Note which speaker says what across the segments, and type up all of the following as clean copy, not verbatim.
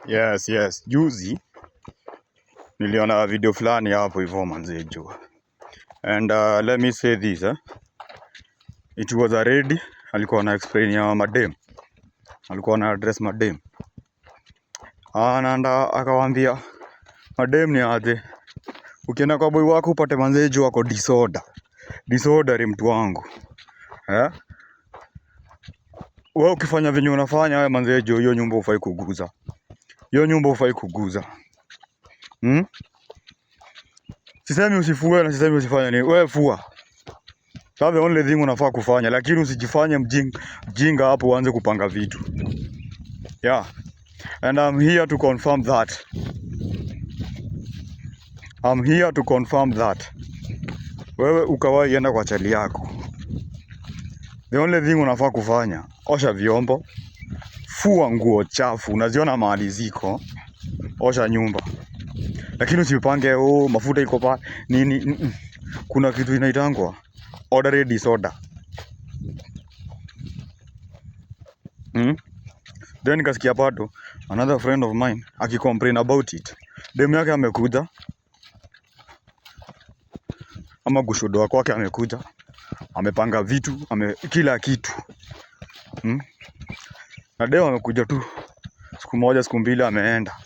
Speaker 1: Yes. Juzi niliona video fulani hapo hivyo manze jua. And let me say this, it was a lady, alikuwa na explain ya madem. Alikuwa na address madem. Anaenda akawaambia madem ni aje. Ukienda kwa boy wako upate manze jua ako disorder. Disorder mtu wangu. Wewe ukifanya venye unafanya wewe manze jua hiyo nyumba hufai kuguza. Hiyo nyumba hufai kuguza. Sisemi usifue na sisemi usifanye nini. Wewe fua. That's the only thing unafaa kufanya, lakini usijifanye mjinga hapo uanze kupanga vitu. Yeah. And I'm here to confirm that. Wewe ukawahi enda kwa chali yako. The only thing unafaa kufanya, osha vyombo, fua nguo chafu, unaziona mahali ziko, osha nyumba. Lakini usipange mafuta iko pa nini. Kuna kitu inaitangwa orderly disorder. Then nikasikia bado another friend of mine akicomplain about it. Demu yake amekuja ama gushodo wako wake amekuja, amepanga vitu, kila kitu. Na demu amekuja tu siku moja siku mbili ameenda.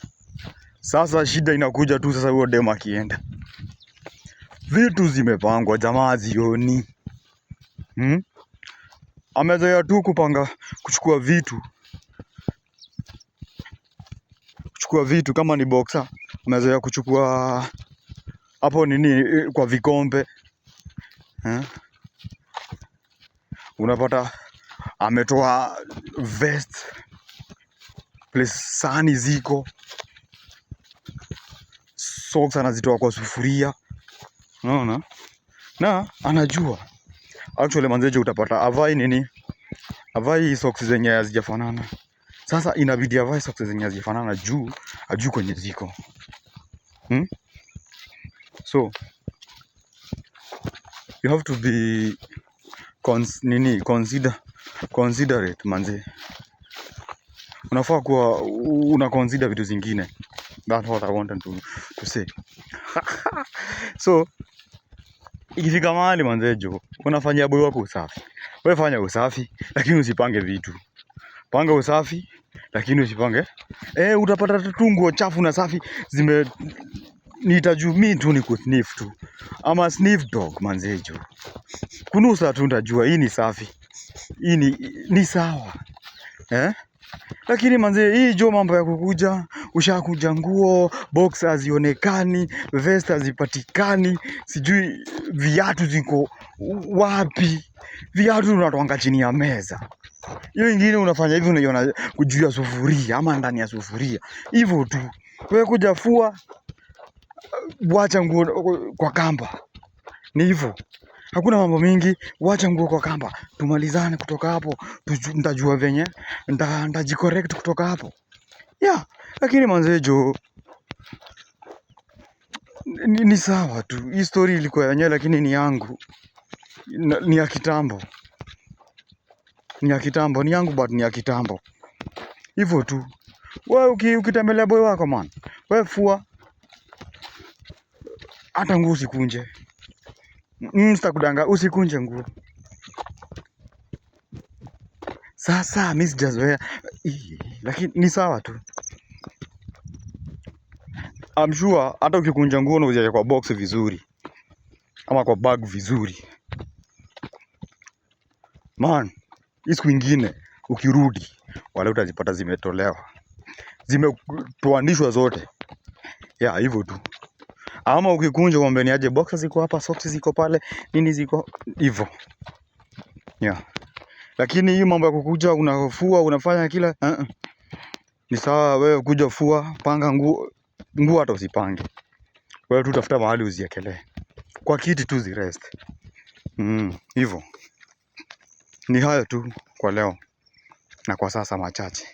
Speaker 1: Sasa shida inakuja tu sasa huyo demu akienda. Vitu zimepangwa jamaa zioni. Amezoea tu kupanga kuchukua vitu kama ni boxer, amezoea kuchukua hapo nini kwa vikombe. Unapata ametoa vest, place sani ziko, socks anazitoa kwa sufuria. Unaona? Na anajua actually manzeje utapata avai socks zenye hazijafanana. Sasa inabidi avai socks zenye hazijafanana juu ajui kwenye ziko. So you have to be considerate manze. Unafaa kuwa una consider vitu zingine. That's what I wanted to say. So ikifika mahali manzejo unafanyia boy wako usafi. Wewe fanya usafi lakini usipange vitu. Panga usafi lakini usipange. Utapata tu nguo chafu na safi nitajua mimi tu ni kusniff tu. Ama sniff dog manzejo. Kunusa tu nitajua hii ni safi. Hii ni sawa. Lakini manze hii jo mambo ya kukuja, ushakuja nguo, boxer hazionekani, vest hazipatikani, sijui viatu ziko wapi. Viatu unatoanga chini ya meza. Hiyo ingine unafanya hivi unaiona juu ya sufuria ama ndani ya sufuria. Hivyo tu. Wewe kuja fua, wacha nguo kwa kamba. Ni hivyo. Hakuna mambo mingi, wacha nguo kwa kamba. Tumalizane kutoka hapo, nitajua venye, nitajicorrect kutoka hapo. Yeah, lakini manzejo ni sawa tu. Hii story ilikuwa yenyewe lakini ni yangu. Ni ya kitambo. Ni yangu but ni ya kitambo. Hivyo tu. Wewe ukitembelea boy wako man, wewe fua hata nguo usikunje. Sitakudanga usikunje nguo. Sasa mimi sijazoea lakini ni sawa tu. I'm sure hata ukikunja nguo na uziweke kwa box vizuri ama kwa bag vizuri. Man, siku nyingine ukirudi wale utazipata zimetolewa. Zimetoanishwa zote. Yeah, hivyo tu. Ama ukikunja uambie ni aje boxer ziko hapa, socks ziko pale, nini ziko hivyo. Yeah. Lakini hii mambo ya kukuja unafua unafanya kila ni sawa. Wewe kuja fua, panga nguo hata usipange. Wewe tu tafuta mahali uziekelee. Kwa kiti tu zirest. Hivyo. Ni hayo tu kwa leo. Na kwa sasa machache.